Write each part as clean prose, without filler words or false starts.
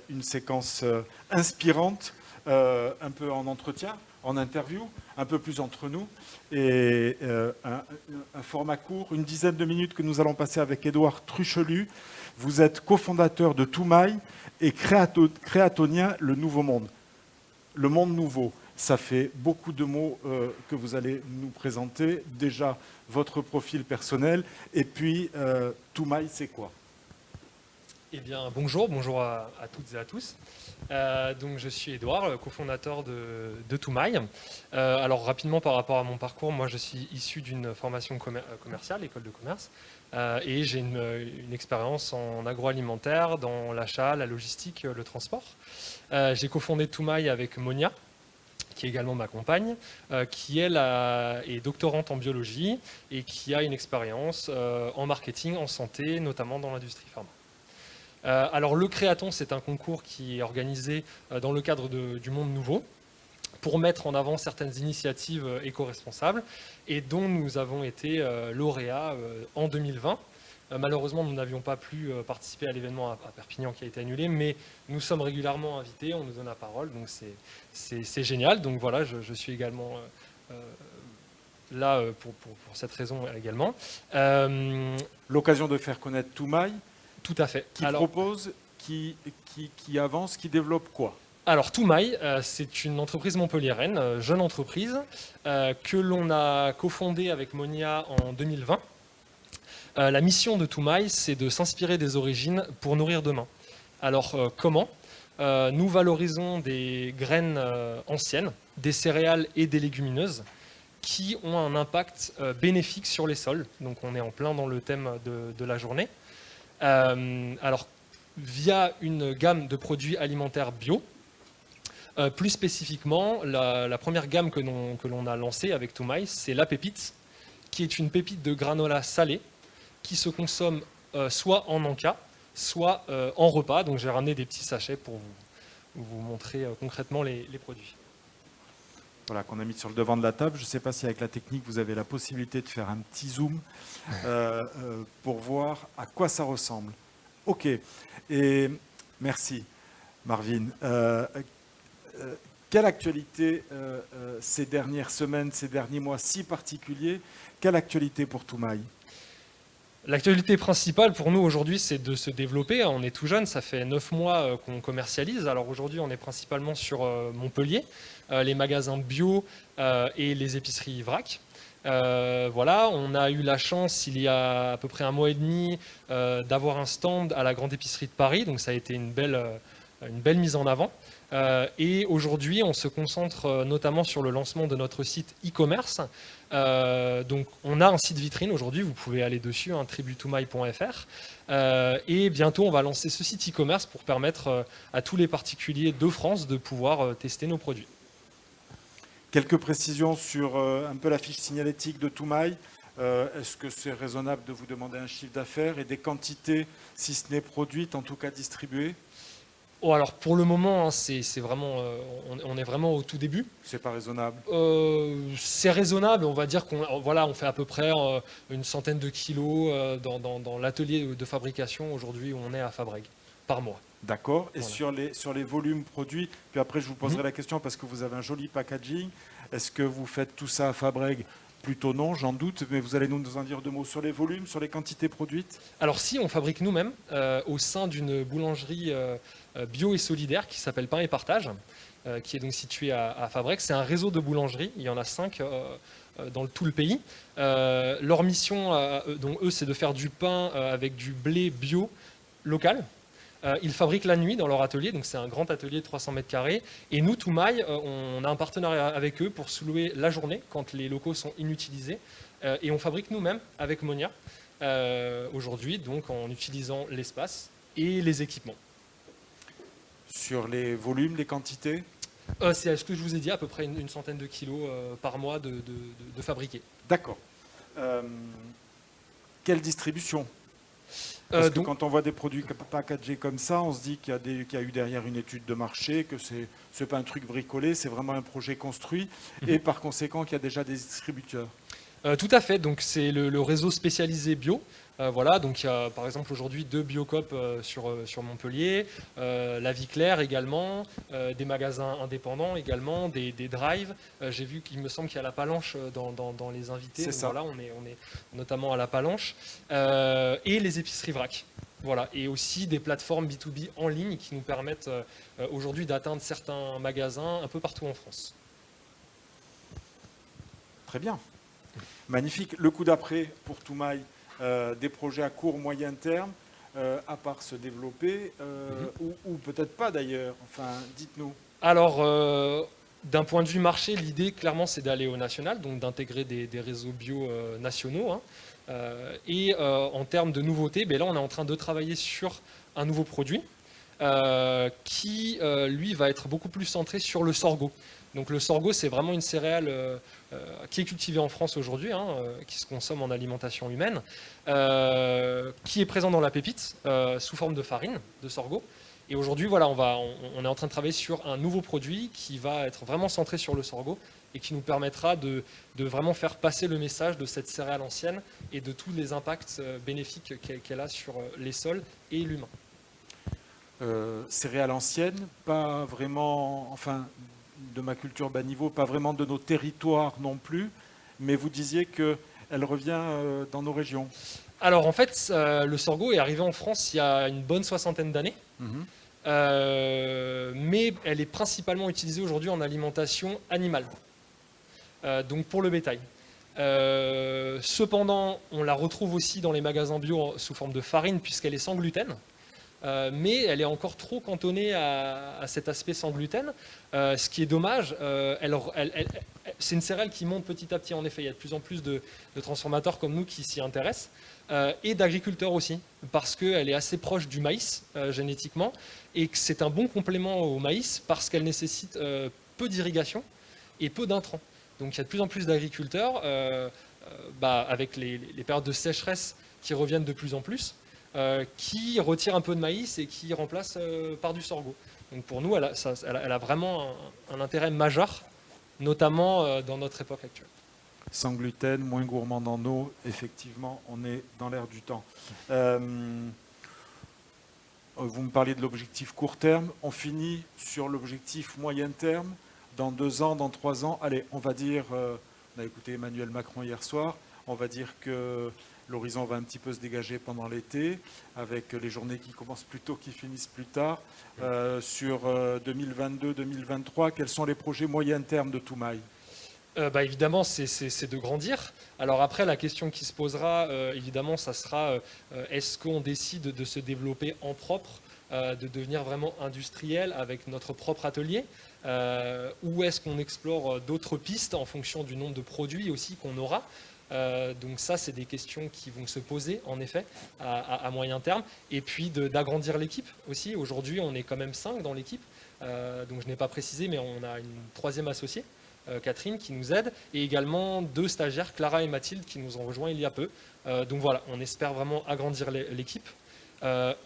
une séquence inspirante, un peu en entretien, en interview, un peu plus entre nous, et un format court, une dizaine de minutes que nous allons passer avec Édouard Truchelu. Vous êtes cofondateur de Toumaï et créatonien Le Nouveau Monde. Le monde nouveau, ça fait beaucoup de mots que vous allez nous présenter. Déjà, votre profil personnel, et puis Toumaï, c'est quoi ? Eh bien, bonjour à toutes et à tous. Donc, je suis Édouard, cofondateur de Toumaï. Alors, rapidement par rapport à mon parcours, moi je suis issu d'une formation commerciale, école de commerce, et j'ai une expérience en agroalimentaire, dans l'achat, la logistique, le transport. J'ai cofondé Toumaï avec Monia, qui est également ma compagne, qui elle est doctorante en biologie et qui a une expérience en marketing, en santé, notamment dans l'industrie pharma. Alors le Créaton, c'est un concours qui est organisé dans le cadre du Monde Nouveau pour mettre en avant certaines initiatives éco-responsables et dont nous avons été lauréats en 2020. Malheureusement, nous n'avions pas pu participer à l'événement à Perpignan qui a été annulé, mais nous sommes régulièrement invités, on nous donne la parole, donc c'est génial. Donc voilà, je suis également là pour cette raison également. L'occasion de faire connaître Toumaï. Tout à fait. Qui propose, qui avance, qui développe quoi ? Alors Toumaï, c'est une entreprise montpelliéraine, jeune entreprise, que l'on a cofondée avec Monia en 2020. La mission de Toumaï, c'est de s'inspirer des origines pour nourrir demain. Alors comment ? Nous valorisons des graines anciennes, des céréales et des légumineuses qui ont un impact bénéfique sur les sols. Donc on est en plein dans le thème de la journée. Alors, via une gamme de produits alimentaires bio, plus spécifiquement, la première gamme que l'on a lancée avec Toumaï, c'est la pépite, qui est une pépite de granola salée qui se consomme soit en encas, soit en repas. Donc j'ai ramené des petits sachets pour vous montrer concrètement les produits. Voilà, qu'on a mis sur le devant de la table. Je ne sais pas si avec la technique, vous avez la possibilité de faire un petit zoom pour voir à quoi ça ressemble. OK. Et merci, Marvin. Quelle actualité ces dernières semaines, ces derniers mois si particuliers? Quelle actualité pour Toumaï? L'actualité principale pour nous aujourd'hui, c'est de se développer. On est tout jeune, ça fait 9 mois qu'on commercialise. Alors aujourd'hui, on est principalement sur Montpellier, les magasins bio et les épiceries vrac. Voilà, on a eu la chance, il y a à peu près un mois et demi, d'avoir un stand à la Grande Épicerie de Paris. Donc ça a été une belle mise en avant. Et aujourd'hui, on se concentre notamment sur le lancement de notre site e-commerce. Donc, on a un site vitrine aujourd'hui, vous pouvez aller dessus, tributoumaï.fr. Et bientôt, on va lancer ce site e-commerce pour permettre à tous les particuliers de France de pouvoir tester nos produits. Quelques précisions sur un peu la fiche signalétique de Toumaï. Est-ce que c'est raisonnable de vous demander un chiffre d'affaires et des quantités, si ce n'est produites, en tout cas distribuées? Oh, alors pour le moment, hein, c'est vraiment, on est vraiment au tout début. C'est pas raisonnable? C'est raisonnable, on va dire on fait à peu près une centaine de kilos dans l'atelier de fabrication aujourd'hui où on est à Fabrègues par mois. D'accord. Et voilà. sur les volumes produits, puis après je vous poserai la question parce que vous avez un joli packaging. Est-ce que vous faites tout ça à Fabrègues? Plutôt non, j'en doute, mais vous allez nous en dire 2 mots sur les volumes, sur les quantités produites? Alors si, on fabrique nous-mêmes au sein d'une boulangerie bio et solidaire qui s'appelle Pain et Partage, qui est donc située à Fabrègues. C'est un réseau de boulangeries, il y en a 5 dans tout le pays. Leur mission, donc eux, c'est de faire du pain avec du blé bio local. Ils fabriquent la nuit dans leur atelier, donc c'est un grand atelier de 300 mètres carrés. Et nous, Toumaï, on a un partenariat avec eux pour sous-louer la journée quand les locaux sont inutilisés. Et on fabrique nous-mêmes avec Monia aujourd'hui, donc en utilisant l'espace et les équipements. Sur les volumes, les quantités? C'est ce que je vous ai dit, à peu près une centaine de kilos par mois de fabriquer. D'accord. Quelle distribution? Parce que quand on voit des produits packagés comme ça, on se dit qu'il y a eu derrière une étude de marché, que c'est pas un truc bricolé, c'est vraiment un projet construit, et par conséquent qu'il y a déjà des distributeurs. Tout à fait, donc c'est le réseau spécialisé bio Voilà, donc il y a par exemple aujourd'hui 2 Biocoop sur Montpellier, la Vie Claire également, des magasins indépendants également, des drives. J'ai vu qu'il me semble qu'il y a la Palanche dans les invités. C'est Donc ça. voilà, on est notamment à la Palanche. Et les épiceries vrac. Voilà, et aussi des plateformes B2B en ligne qui nous permettent aujourd'hui d'atteindre certains magasins un peu partout en France. Très bien. Magnifique. Le coup d'après pour Toumaï, des projets à court, moyen terme, à part se développer, ou peut-être pas d'ailleurs. Enfin, dites-nous. Alors, d'un point de vue marché, l'idée, clairement, c'est d'aller au national, donc d'intégrer des réseaux bio nationaux. Hein. En termes de nouveautés, ben là, on est en train de travailler sur un nouveau produit qui, lui, va être beaucoup plus centré sur le sorgho. Donc le sorgho, c'est vraiment une céréale qui est cultivée en France aujourd'hui, hein, qui se consomme en alimentation humaine, qui est présent dans la pépite sous forme de farine, de sorgho. Et aujourd'hui, voilà, on est en train de travailler sur un nouveau produit qui va être vraiment centré sur le sorgho et qui nous permettra de vraiment faire passer le message de cette céréale ancienne et de tous les impacts bénéfiques qu'elle a sur les sols et l'humain. Céréales anciennes, pas vraiment, enfin, de ma culture bas niveau, pas vraiment de nos territoires non plus, mais vous disiez qu'elle revient dans nos régions. Alors en fait, le sorgho est arrivé en France il y a une bonne 60aine d'années. Mais elle est principalement utilisée aujourd'hui en alimentation animale, donc pour le bétail. Cependant, on la retrouve aussi dans les magasins bio sous forme de farine puisqu'elle est sans gluten. Mais elle est encore trop cantonnée à cet aspect sans gluten, ce qui est dommage. C'est une céréale qui monte petit à petit, en effet. Il y a de plus en plus de transformateurs comme nous qui s'y intéressent, et d'agriculteurs aussi, parce qu'elle est assez proche du maïs génétiquement, et que c'est un bon complément au maïs parce qu'elle nécessite peu d'irrigation et peu d'intrants. Donc il y a de plus en plus d'agriculteurs, avec les périodes de sécheresse qui reviennent de plus en plus, qui retire un peu de maïs et qui remplace par du sorgho. Donc pour nous, elle a vraiment un intérêt majeur, notamment dans notre époque actuelle. Sans gluten, moins gourmand en eau, effectivement, on est dans l'air du temps. Vous me parliez de l'objectif court terme, on finit sur l'objectif moyen terme, dans 2 ans, dans 3 ans. Allez, on va dire, on a écouté Emmanuel Macron hier soir, on va dire que l'horizon va un petit peu se dégager pendant l'été, avec les journées qui commencent plus tôt, qui finissent plus tard. Sur 2022-2023, quels sont les projets moyen terme de Toumaï ? Évidemment, c'est de grandir. Alors après, la question qui se posera, évidemment, ça sera est-ce qu'on décide de se développer en propre, de devenir vraiment industriel avec notre propre atelier, ou est-ce qu'on explore d'autres pistes en fonction du nombre de produits aussi qu'on aura. Donc ça, c'est des questions qui vont se poser, en effet, à moyen terme. Et puis d'agrandir l'équipe aussi. Aujourd'hui, on est quand même 5 dans l'équipe. Donc je n'ai pas précisé, mais on a une 3e associée, Catherine, qui nous aide. Et également 2 stagiaires, Clara et Mathilde, qui nous ont rejoints il y a peu. Donc voilà, on espère vraiment agrandir l'équipe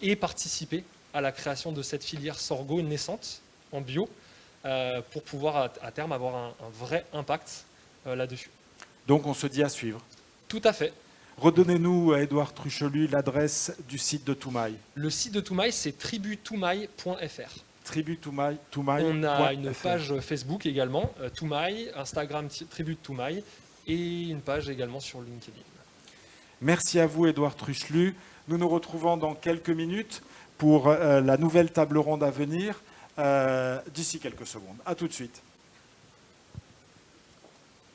et participer à la création de cette filière sorgho naissante en bio pour pouvoir à terme avoir un vrai impact là-dessus. Donc on se dit à suivre. Tout à fait. Redonnez-nous, Édouard Truchelu, l'adresse du site de Toumaï. Le site de Toumaï, c'est tributoumaï.fr. Tributoumaï. On a une page Facebook également, Toumaï, Instagram Tributoumaï, et une page également sur LinkedIn. Merci à vous, Édouard Truchelu. Nous nous retrouvons dans quelques minutes pour la nouvelle table ronde à venir, d'ici quelques secondes. À tout de suite.